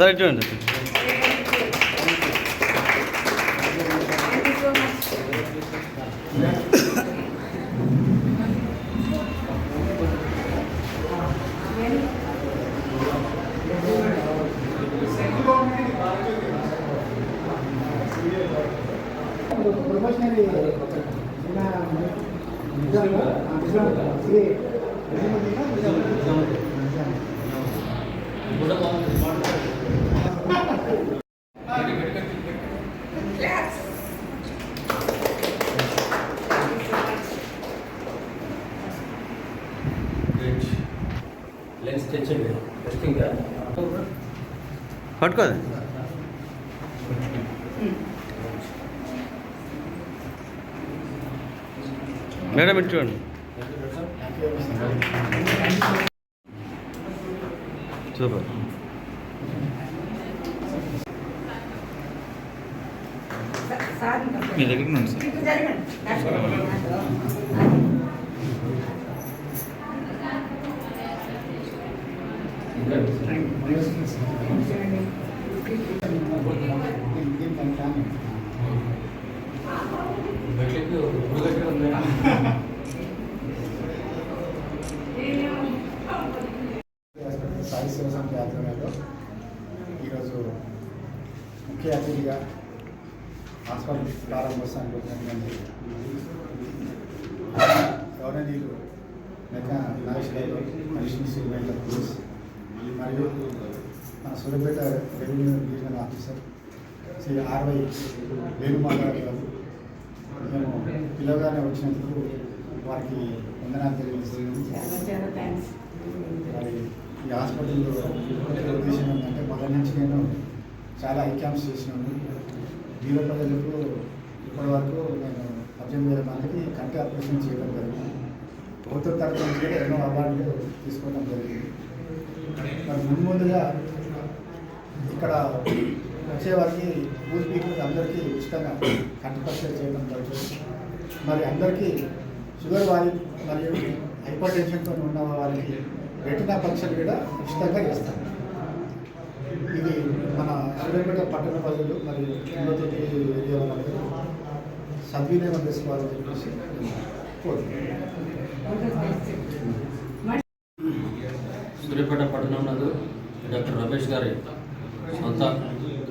Sir చూడండి. ప్రొఫెషనరీ lens తెచ్చండి testing పట్టుకోదు madam ఇటు చూడండి. సూపర్. మీ దగ్గర ఉంది సార్. సాయి శివసంఖ్య ఆధ్వర్యంలో ఈరోజు ముఖ్య అతిథిగా హాస్పిటల్ ప్రారంభోత్సవానికి వచ్చినటువంటి గౌరవనీయులు Mega Nageswararao additional superintendent of police మరియు మన Suryapet revenue divisional officer Shri R Y Venumadhav గారు మేము పిలవగానే వచ్చినందుకు వారికి వందనాలు తెలియజేస్తున్నాము. మరి ఈ హాస్పిటల్లో ఉద్దేశం ఏంటంటే మొదటి నుంచి నేను చాలా ఐ క్యాంప్స్ చేసినాను. వీర ప్రజలకు ఇప్పటివరకు నేను 18,000 మందికి కంటి ఆపరేషన్ చేయడం జరిగింది. ప్రభుత్వ తరఫు నుంచి కూడా ఎన్నో అవార్డులు తీసుకోవడం జరిగింది. మరి ముందుగా ఇక్కడ వచ్చేవారికి పూర్ పీపుల్ అందరికీ ఉచితంగా కంటి పరీక్షలు చేయడం జరుగుతుంది. మరి అందరికీ షుగర్ వారి మరియు హైపర్ టెన్షన్తో ఉన్న వారికి రెటినా పరీక్షలు కూడా ఉచితంగా చేస్తాం. ఇది మన సూర్యాపేట పట్టణ ప్రజలు మరియు కిందతోటి ఏరియా వాళ్ళందరూ సద్వినియోగం చేసుకోవాలని చెప్పేసి సూర్యాపేట పట్టణం నందు డాక్టర్ రమేష్ గారి సొంత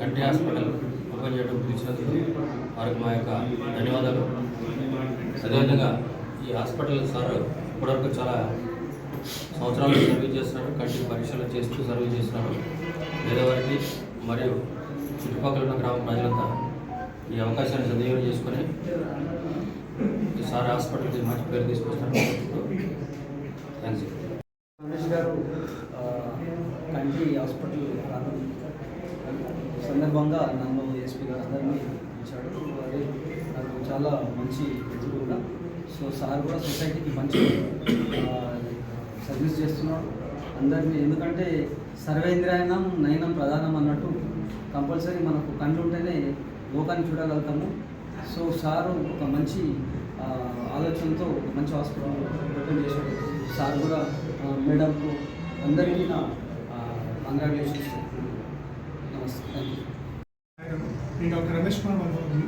కంటి హాస్పిటల్ ఓపెన్ చేయడం పిలిచినందుకు వారికి మా యొక్క ధన్యవాదాలు. అదేవిధంగా ఈ హాస్పిటల్ సార్ ఇప్పటివరకు చాలా సంవత్సరాలు సర్వీస్ చేస్తున్నారు. కంటి పరీక్షలు చేస్తూ సర్వీస్ చేస్తున్నారు. పేదవారికి మరియు చుట్టుపక్కల ఉన్న గ్రామ ప్రజలంతా ఈ అవకాశాన్ని సద్వినియోగం చేసుకొని ఈ సార్ హాస్పిటల్కి మంచి పేరు తీసుకొస్తున్నారు. థ్యాంక్స్. రమేష్ గారు కంటి హాస్పిటల్ సందర్భంగా నన్ను ఎస్పీ గారు అందరినీ ఇచ్చాడు. అదే నాకు చాలా మంచి ఎదురు కూడా. సో సార్ కూడా సొసైటీకి మంచి సర్వీస్ చేస్తున్నాడు అందరినీ. ఎందుకంటే సర్వేంద్రాయనం నయనం ప్రధానం అన్నట్టు కంపల్సరీ మనకు కళ్ళు ఉంటేనే లోకాన్ని చూడగలుగుతాము. సో సారు ఒక మంచి ఆలోచనతో ఒక మంచి హాస్పిటల్ ఓపెన్ చేశాడు. సార్ కూడా మేడంకు అందరికీ నా కంగ్రాచులేషన్స్. నమస్తే. Thank you. నేను డాక్టర్ రమేష్ కుమార్ మాట్లాడుతుంది.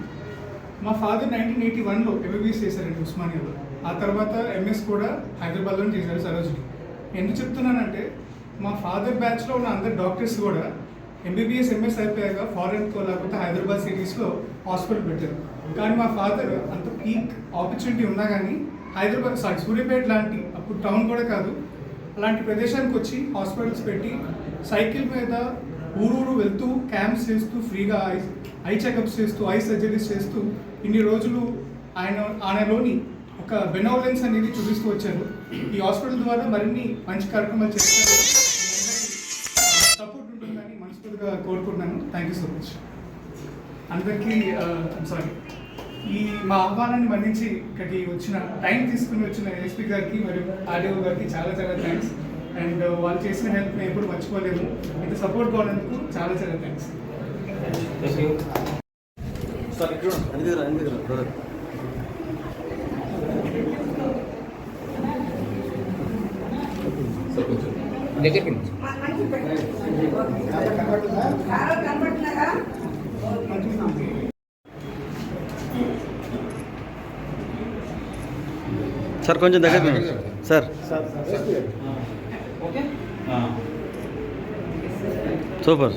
మా ఫాదర్ 1981లో ఎంబీబీఎస్ చేశారండి ఉస్మానియాలో. ఆ తర్వాత ఎంఎస్ కూడా హైదరాబాద్లో చేశారు సరోజిని. ఎందుకు చెప్తున్నానంటే మా ఫాదర్ బ్యాచ్లో ఉన్న అందరు డాక్టర్స్ కూడా ఎంబీబీఎస్ ఎంఎస్ అయిపోయాక ఫారెన్కో లేకపోతే హైదరాబాద్ సిటీస్లో హాస్పిటల్ పెట్టారు. కానీ మా ఫాదర్ అంత పీక్ ఆపర్చునిటీ ఉన్నా కానీ సూర్యాపేట లాంటి అప్పుడు టౌన్ కూడా కాదు అలాంటి ప్రదేశానికి వచ్చి హాస్పిటల్స్ పెట్టి సైకిల్ మీద ఊరూరు వెళ్తూ క్యాంప్స్ చేస్తూ ఫ్రీగా ఐ చెకప్స్ చేస్తూ ఐ సర్జరీస్ చేస్తూ ఇన్ని రోజులు ఆయనలోని ఒక బెనోలెన్స్ అనేది చూపిస్తూ వచ్చారు. ఈ హాస్పిటల్ ద్వారా మరిన్ని మంచి కార్యక్రమాలు చేస్తారు. సపోర్ట్ ఉంటుందని మనస్ఫూర్తిగా కోరుకుంటున్నాను. థ్యాంక్ యూ సో మచ్ అందరికీ. సారీ, ఈ మా ఆహ్వానాన్ని మన్నించి ఇక్కడికి వచ్చిన టైం తీసుకుని వచ్చిన ఎస్పీ గారికి మరియు ఆర్డీఓ గారికి చాలా చాలా థ్యాంక్స్. అండ్ వాళ్ళు చేసిన హెల్ప్ మేము ఎప్పుడు మర్చిపోలేము. ఇంత సపోర్ట్ కావాలందుకు చాలా చాలా థ్యాంక్స్. సార్ కొంచెం కనబడుతుందా? సార్ కొంచెం దగ్గర సార్ ఓకే సూపర్